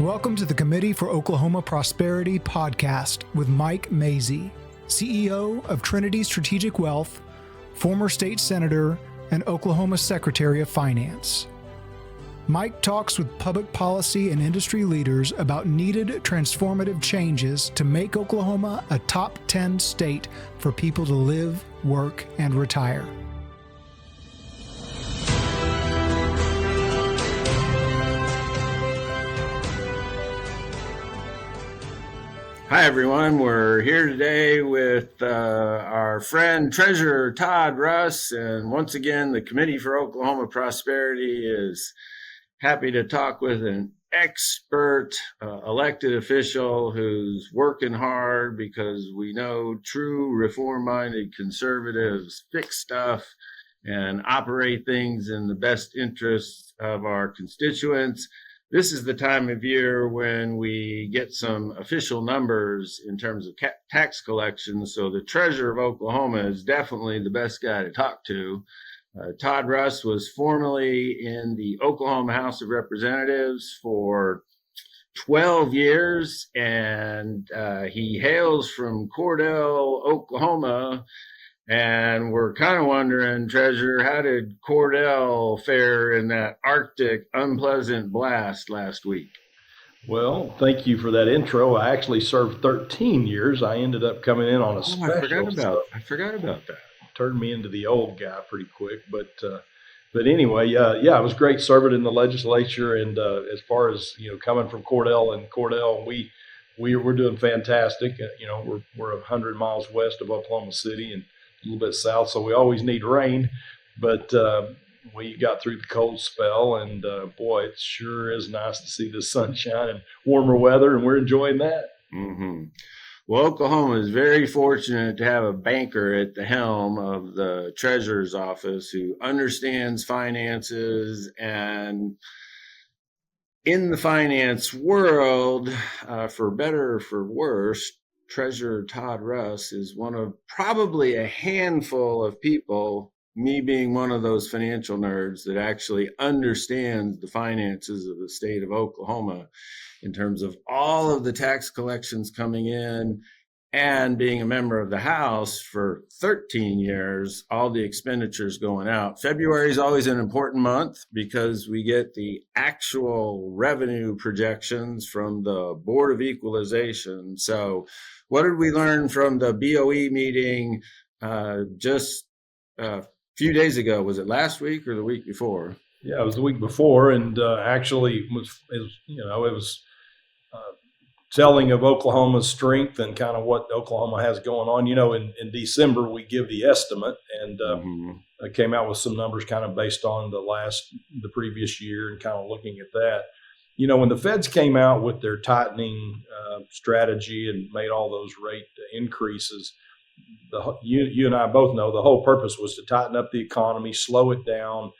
Welcome to the Committee for Oklahoma Prosperity podcast with Mike Mazie, CEO of Trinity Strategic Wealth, former state senator, and Oklahoma Secretary of Finance. Mike talks with public policy and industry leaders about needed transformative changes to make Oklahoma a top 10 state for people to live, work, and retire. Hi, everyone. We're here today with our friend Treasurer Todd Russ. And once again, the Committee for Oklahoma Prosperity is happy to talk with an expert elected official who's working hard, because we know true reform-minded conservatives fix stuff and operate things in the best interests of our constituents. This is the time of year when we get some official numbers in terms of tax collection. So the Treasurer of Oklahoma is definitely the best guy to talk to. Todd Russ was formerly in the Oklahoma House of Representatives for 12 years, and he hails from Cordell, Oklahoma. And we're kind of wondering, Treasurer, how did Cordell fare in that Arctic unpleasant blast last week? Well, thank you for that intro. I actually served 13 years. I ended up coming in on a special. I forgot about that. Turned me into the old guy pretty quick. But anyway, yeah, it was great serving in the legislature. And as far as, coming from Cordell, we're doing fantastic. We're 100 miles west of Oklahoma City and a little bit south, so we always need rain, but we got through the cold spell, and boy, it sure is nice to see the sunshine and warmer weather, and we're enjoying that. Mm-hmm. Well, Oklahoma is very fortunate to have a banker at the helm of the Treasurer's office who understands finances. And in the finance world, for better or for worse, Treasurer Todd Russ is one of probably a handful of people, me being one of those financial nerds, that actually understands the finances of the state of Oklahoma in terms of all of the tax collections coming in, and being a member of the House for 13 years, all the expenditures going out. February is always an important month because we get the actual revenue projections from the Board of Equalization. So what did we learn from the BOE meeting just a few days ago? Was it last week or the week before? Yeah, it was the week before, and actually it was telling of Oklahoma's strength and kind of what Oklahoma has going on. In December we give the estimate, and I came out with some numbers kind of based on the previous year, and kind of looking at that. When the feds came out with their tightening strategy and made all those rate increases, you and I both know the whole purpose was to tighten up the economy, slow it down,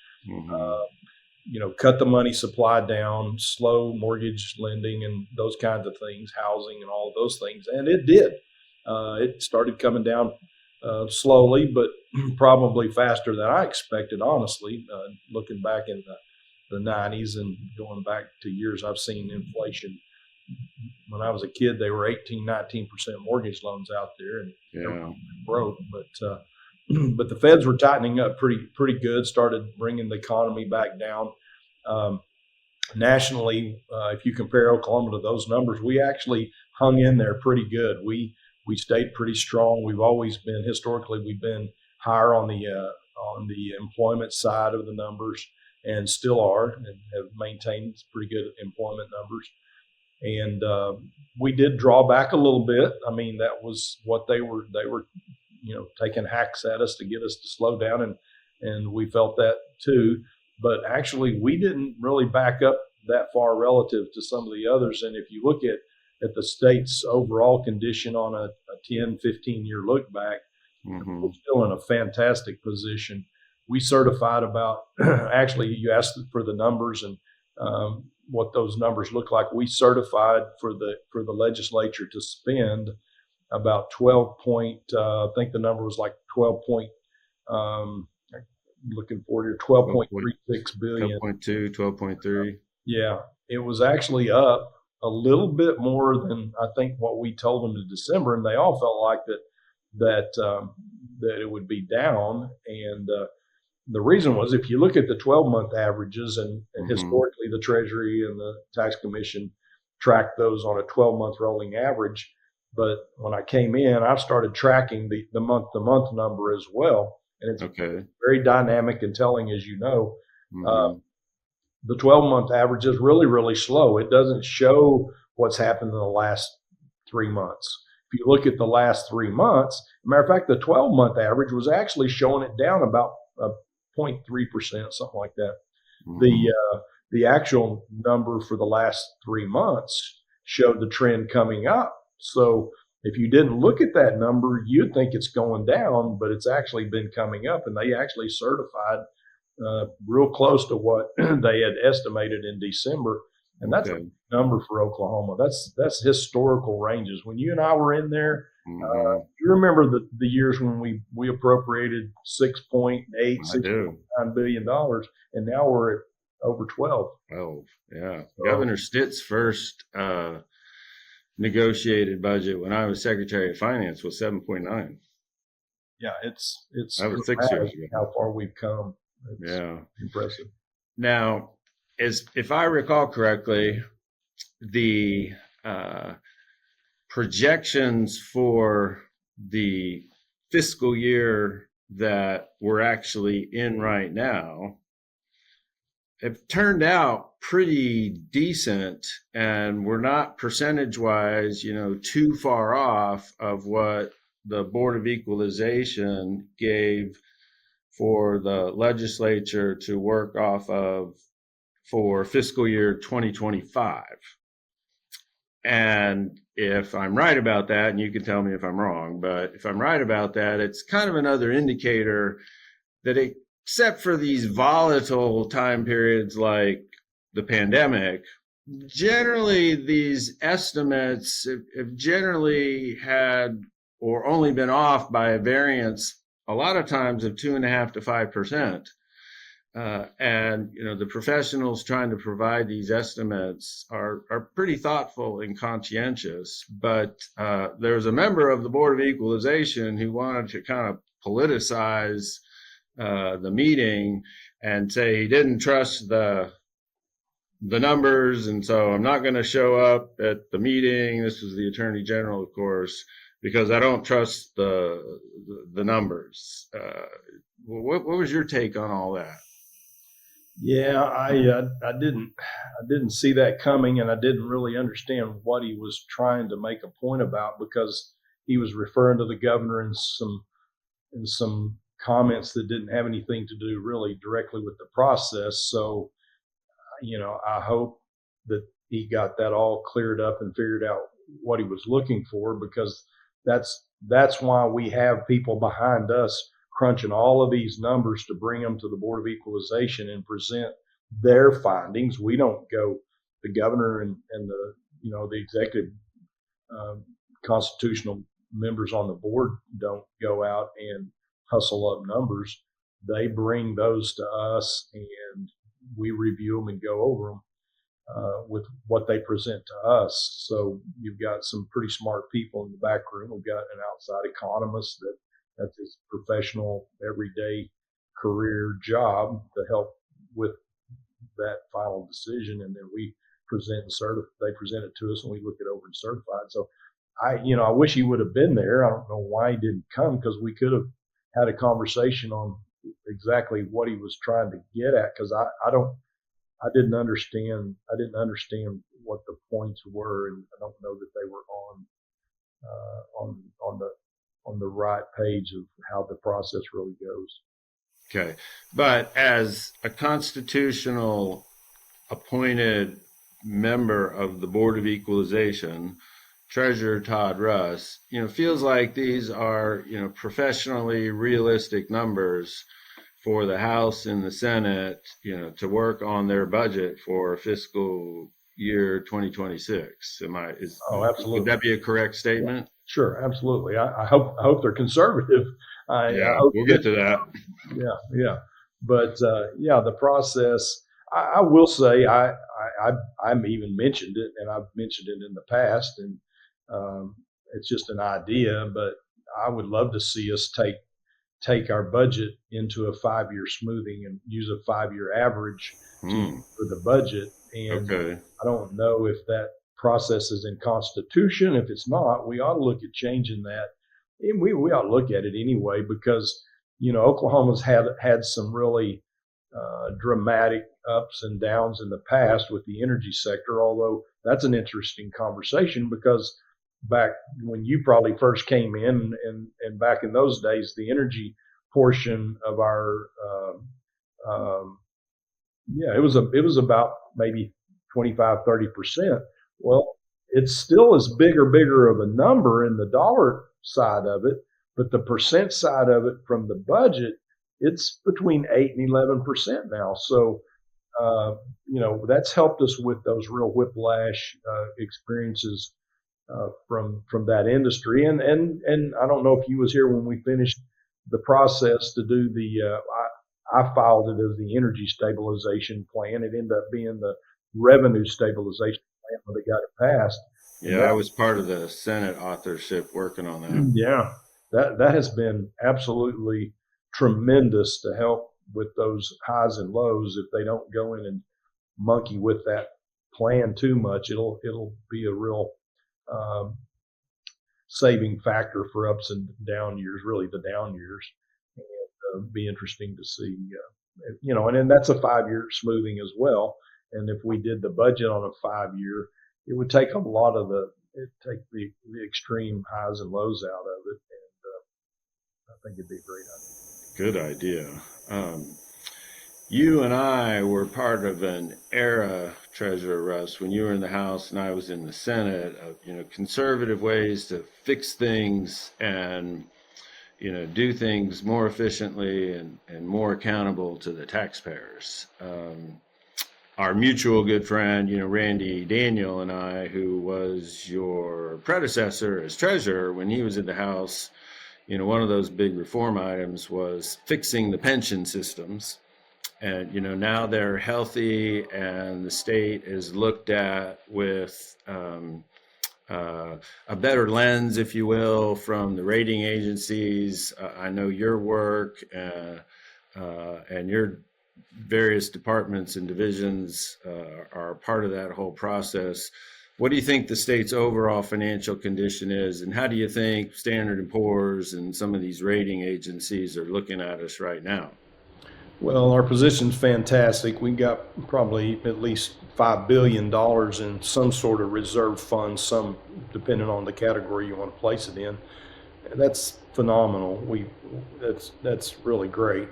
cut the money supply down, slow mortgage lending and those kinds of things, housing and all of those things. And it did. It started coming down slowly, but probably faster than I expected, honestly, looking back in the 90s and going back to years I've seen inflation. When I was a kid, they were 18-19% mortgage loans out there, and everyone broke. But the feds were tightening up pretty good, started bringing the economy back down. Nationally, if you compare Oklahoma to those numbers, we actually hung in there pretty good. We stayed pretty strong. Historically, we've been higher on the employment side of the numbers, and still are, and have maintained pretty good employment numbers. And we did draw back a little bit. I mean, that was what they were taking hacks at us to get us to slow down, and we felt that too. But actually, we didn't really back up that far relative to some of the others. And if you look at the state's overall condition on a 10, 15-year look back, we're still in a fantastic position. We certified about, actually, you asked for the numbers and what those numbers look like. We certified for the legislature to spend about 12 point, I think the number was like 12 point, looking for here, 12.36 billion. 12.2, 12.3. Yeah, it was actually up a little bit more than I think what we told them in December, and they all felt like that it would be down. And the reason was, if you look at the 12-month averages, and historically the Treasury and the Tax Commission track those on a 12-month rolling average. But when I came in, I started tracking the month-to-month number as well. And it's very dynamic and telling, as you know. The 12-month average is really, really slow. It doesn't show what's happened in the last 3 months. If you look at the last 3 months, matter of fact, the 12-month average was actually showing it down about 0.3%, something like that. The actual number for the last 3 months showed the trend coming up. So if you didn't look at that number, you'd think it's going down, but it's actually been coming up, and they actually certified real close to what they had estimated in December. And that's a number for Oklahoma. That's historical ranges. When you and I were in there, you remember the years when we appropriated $6.9 billion, and now we're at over 12. Yeah. So, Governor Stitt's first negotiated budget when I was Secretary of Finance was 7.9. Yeah, it's that was 6 years ago. How far we've come. It's impressive. Now, if I recall correctly, the projections for the fiscal year that we're actually in right now have turned out pretty decent, and we're not percentage-wise, too far off of what the Board of Equalization gave for the legislature to work off of for fiscal year 2025. And if I'm right about that, and you can tell me if I'm wrong, but if I'm right about that, it's kind of another indicator that except for these volatile time periods like the pandemic, generally these estimates have generally had or only been off by a variance a lot of times of 2.5% to 5%. And the professionals trying to provide these estimates are pretty thoughtful and conscientious. But there's a member of the Board of Equalization who wanted to kind of politicize the meeting and say he didn't trust the numbers, and so I'm not going to show up at the meeting. This was the Attorney General, of course, because I don't trust the numbers. What was your take on all that? Yeah, I didn't see that coming, and I didn't really understand what he was trying to make a point about, because he was referring to the governor in some comments that didn't have anything to do really directly with the process. So, I hope that he got that all cleared up and figured out what he was looking for, because that's why we have people behind us crunching all of these numbers to bring them to the Board of Equalization and present their findings. We don't go, the governor and the executive constitutional members on the board don't go out and hustle up numbers. They bring those to us, and we review them and go over them with what they present to us. So you've got some pretty smart people in the back room. We've got an outside economist that's his professional, everyday career job to help with that final decision. And then we present they present it to us, and we look it over and certify it. So I wish he would have been there. I don't know why he didn't come, because we could have had a conversation on exactly what he was trying to get at, because I didn't understand what the points were, and I don't know that they were on the right page of how the process really goes. Okay. But as a constitutional appointed member of the Board of Equalization, Treasurer Todd Russ, feels like these are, professionally realistic numbers for the House and the Senate, to work on their budget for fiscal year 2026. Absolutely. Would that be a correct statement? Sure, absolutely. I hope they're conservative. We'll get to that. Yeah. But the process, I will say, I I've even mentioned it, and I've mentioned it in the past, and it's just an idea, but I would love to see us take our budget into a 5-year smoothing and use a 5-year average for the budget. And Okay. I don't know if that process is in Constitution. If it's not, we ought to look at changing that. And we ought to look at it anyway, because Oklahoma's had some really dramatic ups and downs in the past with the energy sector. Although that's an interesting conversation, because back when you probably first came in, and back in those days, the energy portion of our it was about maybe 25-30%. Well, it still is bigger of a number in the dollar side of it, but the percent side of it from the budget, it's between 8 and 11% now. So that's helped us with those real whiplash experiences from that industry. And I don't know if you was here when we finished the process to do I filed it as the energy stabilization plan. It ended up being the revenue stabilization plan when they got it passed. Yeah, I was part of the Senate authorship working on that. Yeah, that has been absolutely tremendous to help with those highs and lows. If they don't go in and monkey with that plan too much, it'll be a real saving factor for ups and down years, really the down years. And be interesting to see, and then that's a 5-year smoothing as well. And if we did the budget on a 5-year, it would take a lot of the extreme highs and lows out of it. And I think it'd be a great idea. Good idea. You and I were part of an era, Treasurer Russ, when you were in the House and I was in the Senate, of conservative ways to fix things and do things more efficiently and more accountable to the taxpayers. Our mutual good friend, Randy Daniel and I, who was your predecessor as treasurer when he was in the House, one of those big reform items was fixing the pension systems. And, now they're healthy and the state is looked at with a better lens, if you will, from the rating agencies. I know your work and your various departments and divisions are part of that whole process. What do you think the state's overall financial condition is, and how do you think Standard & Poor's and some of these rating agencies are looking at us right now? Well, our position's fantastic. We got probably at least $5 billion in some sort of reserve fund, some depending on the category you want to place it in. That's phenomenal. That's really great.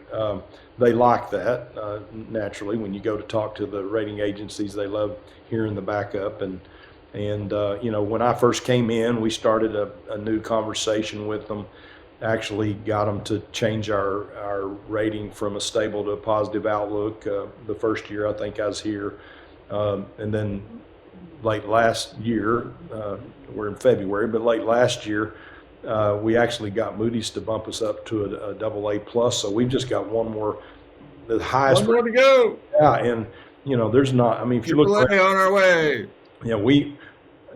They like that. Naturally, when you go to talk to the rating agencies, they love hearing the backup. And when I first came in, we started a new conversation with them. Actually got them to change our rating from a stable to a positive outlook the first year I think I was here. And then late last year, we're in February, but late last year, we actually got Moody's to bump us up to a AA+. So we've just got one more, the highest. One more to go. Yeah, and there's not. I mean, if you look on our way.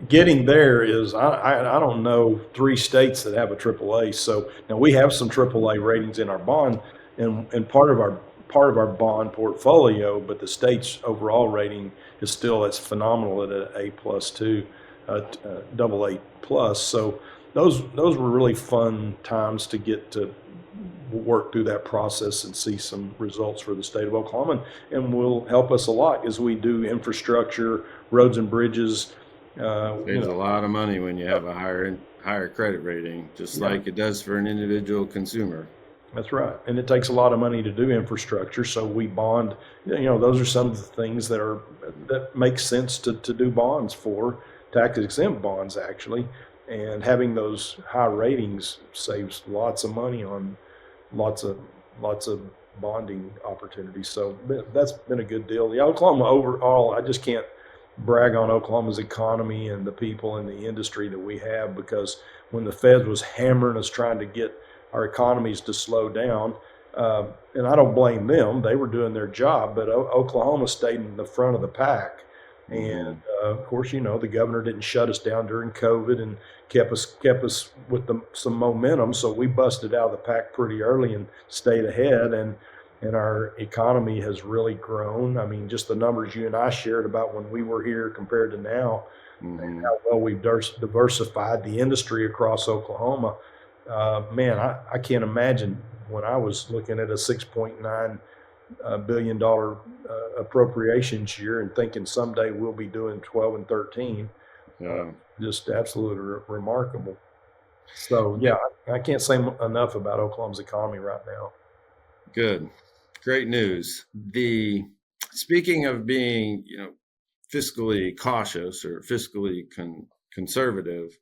Getting there is, I don't know 3 states that have a AAA. So now we have some AAA ratings in our bond, and part of our bond portfolio, but the state's overall rating is still, it's phenomenal at an A+2, AA+. So those were really fun times to get to work through that process and see some results for the state of Oklahoma, and will help us a lot as we do infrastructure, roads and bridges. Saves a lot of money when you have a higher credit rating, just like it does for an individual consumer. That's right. And it takes a lot of money to do infrastructure. So we bond, those are some of the things that make sense to do bonds for, tax exempt bonds actually. And having those high ratings saves lots of money on lots of bonding opportunities. So that's been a good deal. The Oklahoma overall, I just can't brag on Oklahoma's economy and the people in the industry that we have, because when the Fed was hammering us trying to get our economies to slow down, and I don't blame them, they were doing their job, but Oklahoma stayed in the front of the pack And of course, the governor didn't shut us down during COVID and kept us with some momentum. So we busted out of the pack pretty early and stayed ahead. And our economy has really grown. I mean, just the numbers you and I shared about when we were here compared to now, and how well we've diversified the industry across Oklahoma. Man, I can't imagine when I was looking at a $6.9 billion appropriations year and thinking someday we'll be doing 12 and 13. Just absolutely remarkable. So yeah, I can't say enough about Oklahoma's economy right now. Good. Great news. Speaking of being, fiscally cautious or fiscally conservative,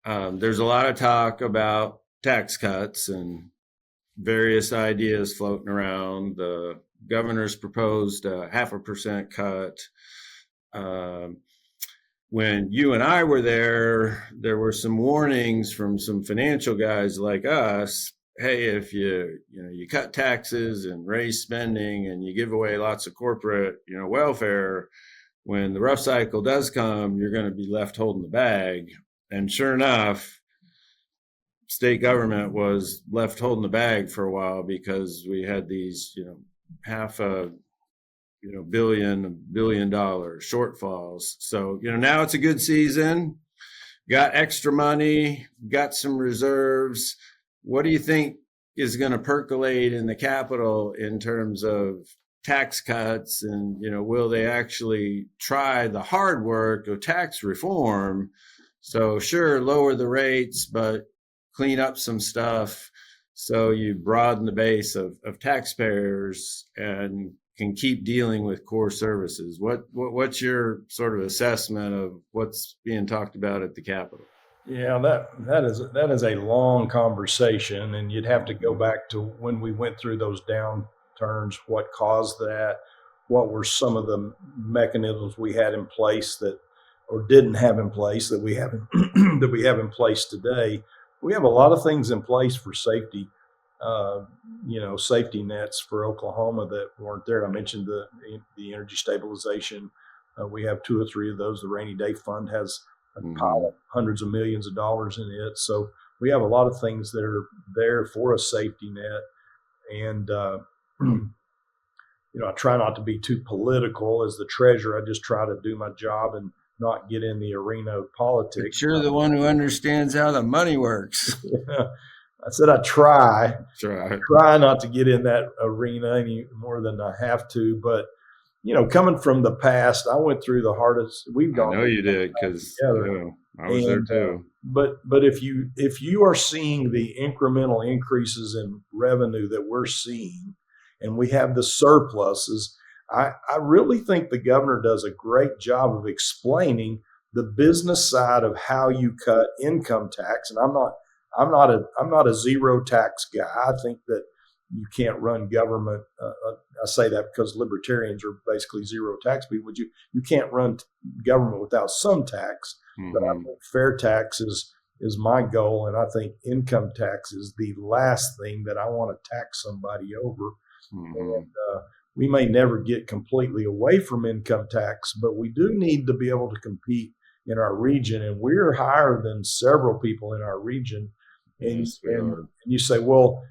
there's a lot of talk about tax cuts and various ideas floating around. The governor's proposed a 0.5% cut. When you and I were there were some warnings from some financial guys like us. Hey, if you cut taxes and raise spending and you give away lots of corporate, welfare, when the rough cycle does come, you're going to be left holding the bag. And sure enough, state government was left holding the bag for a while because we had these, $500 billion shortfalls. So, now it's a good season, got extra money, got some reserves. What do you think is going to percolate in the Capitol in terms of tax cuts? And, will they actually try the hard work of tax reform? So sure, lower the rates, but clean up some stuff so you broaden the base of taxpayers and can keep dealing with core services. What's your sort of assessment of what's being talked about at the Capitol? Yeah, that is a long conversation, and you'd have to go back to when we went through those downturns, what caused that, what were some of the mechanisms we had in place that or didn't have in place that we have that we have in place today. We have a lot of things in place for safety, safety nets for Oklahoma that weren't there. I mentioned the energy stabilization. We have 2 or 3 of those. The rainy day fund has a pile of hundreds of millions of dollars in it. So we have a lot of things that are there for a safety net. And, I try not to be too political as the treasurer. I just try to do my job and not get in the arena of politics. But you're the one who understands how the money works. I said I try. Try not to get in that arena any more than I have to. But, coming from the past, I went through the hardest we've gone. I know you did, because I was there too. But if you are seeing the incremental increases in revenue that we're seeing, and we have the surpluses, I really think the governor does a great job of explaining the business side of how you cut income tax. And I'm not a zero tax guy. I think that you can't run government. I say that because libertarians are basically zero tax people. You can't run government without some tax. But I think fair tax is my goal, and I think income tax is the last thing that I want to tax somebody over. And we may never get completely away from income tax, but we do need to be able to compete in our region, and we're higher than several people in our region. And you say, well,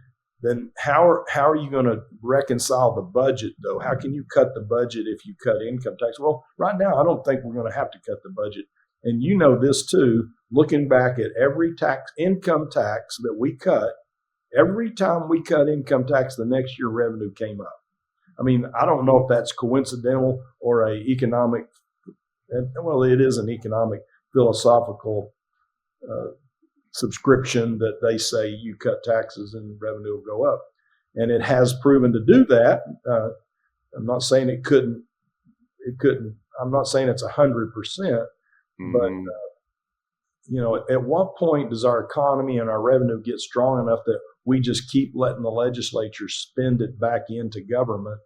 then how are you going to reconcile the budget, though? How can you cut the budget if you cut income tax? Well, right now, I don't think we're going to have to cut the budget. And you know this too, looking back at every income tax that we cut, every time we cut income tax, the next year revenue came up. I mean, I don't know if that's coincidental or it is an economic philosophical subscription that they say you cut taxes and revenue will go up. And it has proven to do that. I'm not saying it couldn't, I'm not saying it's 100%, but at what point does our economy and our revenue get strong enough that we just keep letting the legislature spend it back into government?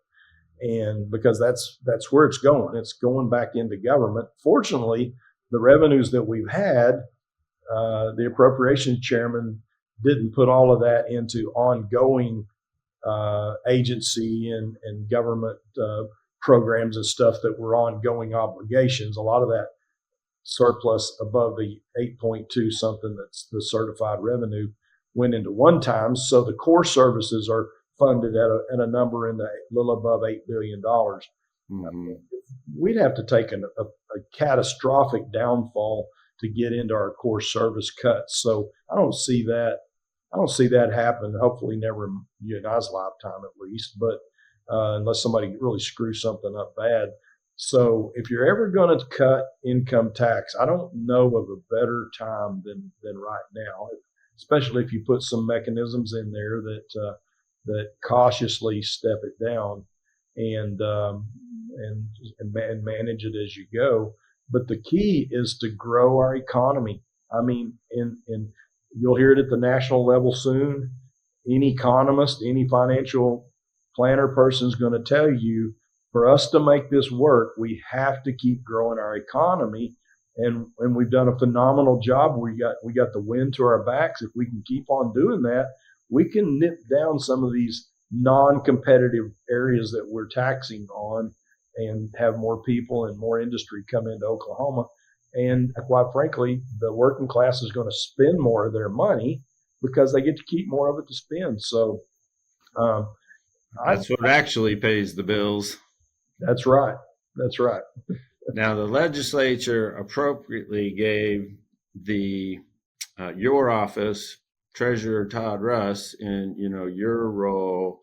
And because that's where it's going back into government. Fortunately, the revenues that we've had, the appropriations chairman didn't put all of that into ongoing agency and government programs and stuff that were ongoing obligations. A lot of that surplus above the 8.2 something that's the certified revenue went into one times. So the core services are funded at a number in the little above $8 billion. Mm-hmm. We'd have to take a catastrophic downfall to get into our core service cuts. So I don't see that happen. Hopefully never in you and I's lifetime at least, but unless somebody really screws something up bad. So if you're ever going to cut income tax, I don't know of a better time than right now, especially if you put some mechanisms in there that cautiously step it down and manage it as you go. But the key is to grow our economy. I mean, in you'll hear it at the national level soon. Any economist, any financial planner person is going to tell you, for us to make this work, we have to keep growing our economy. And we've done a phenomenal job. We got the wind to our backs. If we can keep on doing that, we can nip down some of these non-competitive areas that we're taxing on and have more people and more industry come into Oklahoma. And quite frankly, the working class is going to spend more of their money because they get to keep more of it to spend. So that's what actually pays the bills. That's right. That's right. Now, the legislature appropriately gave your office, Treasurer Todd Russ, in your role,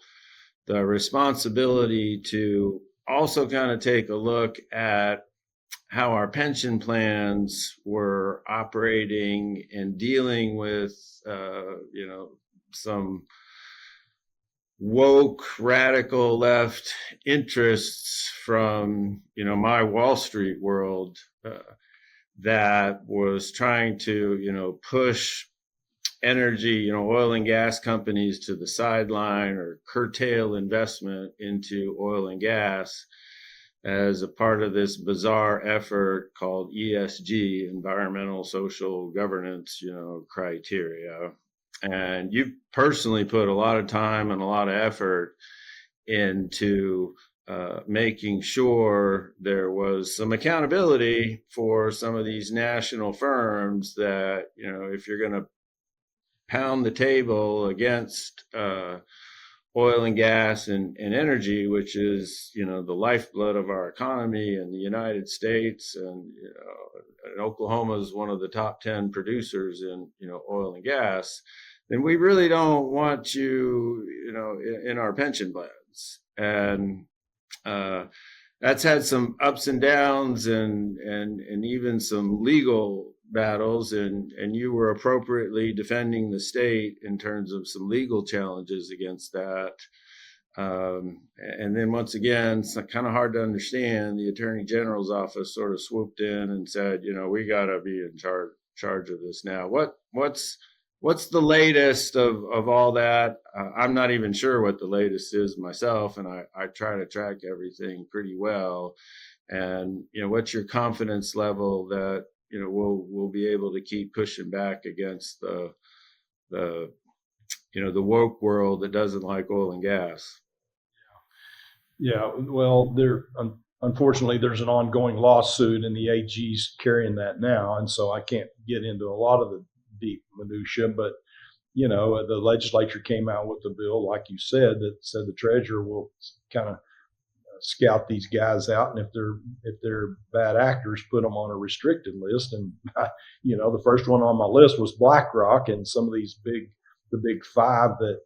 the responsibility to also kind of take a look at how our pension plans were operating and dealing with, some woke radical left interests from, my Wall Street world that was trying to, push energy, oil and gas companies to the sideline or curtail investment into oil and gas as a part of this bizarre effort called ESG, environmental social governance, criteria. And you personally put a lot of time and a lot of effort into making sure there was some accountability for some of these national firms that, if you're going to pound the table against oil and gas and energy, which is, the lifeblood of our economy in the United States. And, and Oklahoma is one of the top 10 producers in, oil and gas. Then we really don't want you, in our pension plans. And that's had some ups and downs and even some legal battles, and you were appropriately defending the state in terms of some legal challenges against that. And then once again, it's kind of hard to understand. The Attorney General's office sort of swooped in and said, we got to be in charge of this now. What's the latest of all that? I'm not even sure what the latest is myself, and I try to track everything pretty well. And what's your confidence level that we'll be able to keep pushing back against the woke world that doesn't like oil and gas? Yeah. Well, unfortunately, there's an ongoing lawsuit, and the AG's carrying that now, and so I can't get into a lot of the deep minutia. But the legislature came out with a bill, like you said, that said the treasurer will kind of scout these guys out, and if they're bad actors, put them on a restricted list. And the first one on my list was BlackRock, and some of these the big five that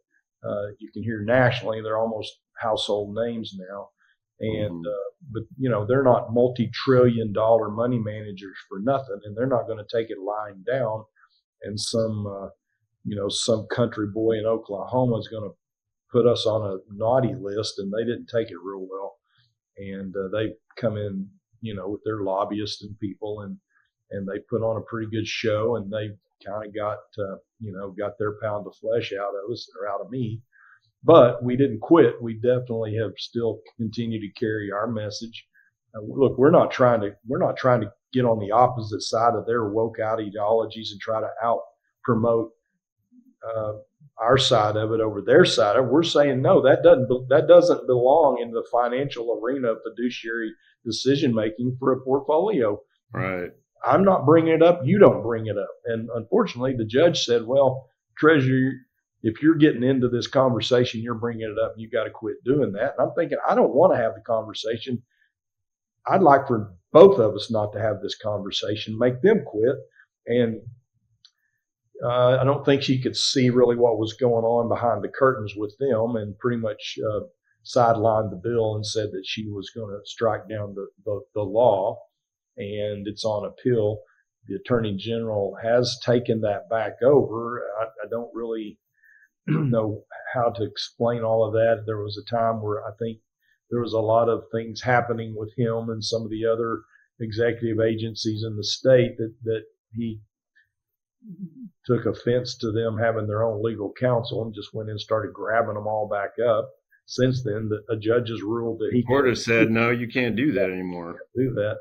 you can hear nationally. They're almost household names now, and but they're not multi-trillion-dollar money managers for nothing, and they're not going to take it lying down. And some country boy in Oklahoma is going to put us on a naughty list, and they didn't take it real well. And they come in, with their lobbyists and people, and they put on a pretty good show, and they kind of got their pound of flesh out of us or out of me. But we didn't quit. We definitely have still continued to carry our message. Look, we're not trying to get on the opposite side of their woke out ideologies and try to out promote our side of it over their side of it. We're saying, no, that doesn't belong in the financial arena of fiduciary decision making for a portfolio. Right. I'm not bringing it up. You don't bring it up. And unfortunately, the judge said, well, Treasurer, if you're getting into this conversation, you're bringing it up, you got to quit doing that. And I'm thinking, I don't want to have the conversation. I'd like for both of us not to have this conversation, make them quit. And I don't think she could see really what was going on behind the curtains with them, and pretty much sidelined the bill and said that she was going to strike down the law, and it's on appeal. The Attorney General has taken that back over. I don't really know how to explain all of that. There was a time where I think there was a lot of things happening with him and some of the other executive agencies in the state that he took offense to them having their own legal counsel and just went in and started grabbing them all back up. Since then, a judge has ruled that he court has said, no, you can't do that anymore. Do that.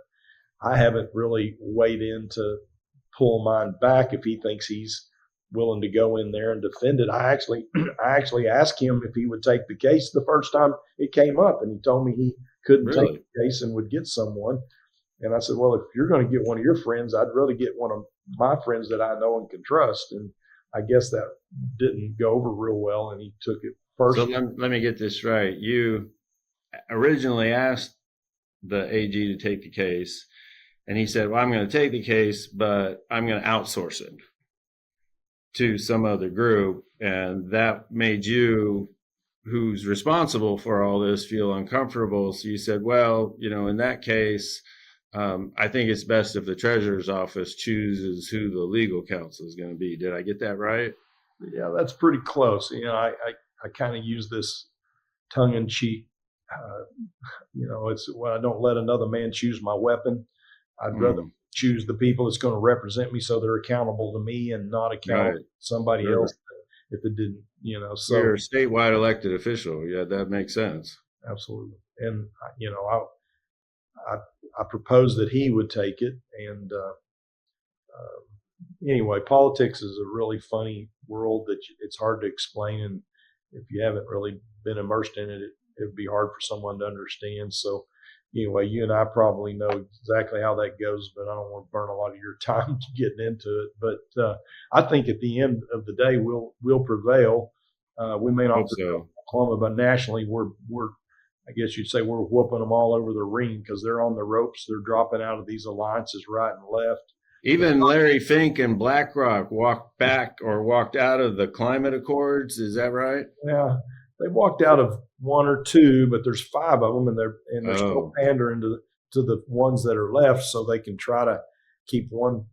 I haven't really weighed in to pull mine back if he thinks he's willing to go in there and defend it. I actually asked him if he would take the case the first time it came up, and he told me he couldn't take the case and would get someone. And I said, well, if you're going to get one of your friends, I'd rather get one of my friends that I know and can trust. And I guess that didn't go over real well, and he took it first. So let me get this right. You originally asked the AG to take the case, and he said, well, I'm going to take the case, but I'm going to outsource it to some other group. And that made you, who's responsible for all this, feel uncomfortable. So you said, well, in that case, I think it's best if the treasurer's office chooses who the legal counsel is going to be. Did I get that right? Yeah, that's pretty close. I kind of use this tongue in cheek. It's when I don't let another man choose my weapon. I'd rather choose the people that's going to represent me so they're accountable to me and not accountable to somebody else if it didn't, So you're a statewide elected official. Yeah, that makes sense. Absolutely. And, I proposed that he would take it. And anyway, politics is a really funny world that it's hard to explain. And if you haven't really been immersed in it, it'd be hard for someone to understand. So anyway, you and I probably know exactly how that goes, but I don't want to burn a lot of your time getting into it. But I think at the end of the day, we'll prevail. We may not prevail in Oklahoma, but nationally, we're I guess you'd say we're whooping them all over the ring because they're on the ropes. They're dropping out of these alliances right and left. Even Larry Fink and BlackRock walked out of the climate accords. Is that right? Yeah, they walked out of one or two, but there's 5 of them, and they're still pandering to the ones that are left, so they can try to keep one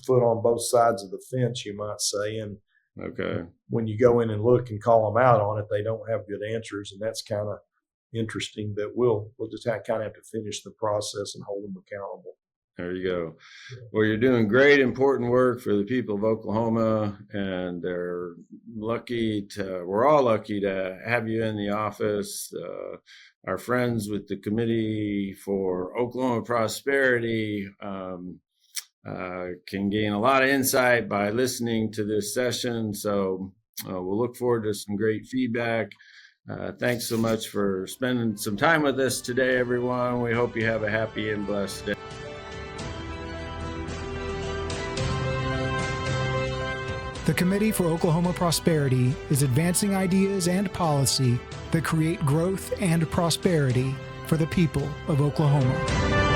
foot on both sides of the fence, you might say. And when you go in and look and call them out on it, they don't have good answers, and that's kind of interesting. That we'll just kind of have to finish the process and hold them accountable. There you go. Well, you're doing great, important work for the people of Oklahoma, and we're all lucky to have you in the office. Our friends with the Committee for Oklahoma Prosperity can gain a lot of insight by listening to this session. So we'll look forward to some great feedback. Thanks so much for spending some time with us today, everyone. We hope you have a happy and blessed day. The Committee for Oklahoma Prosperity is advancing ideas and policy that create growth and prosperity for the people of Oklahoma.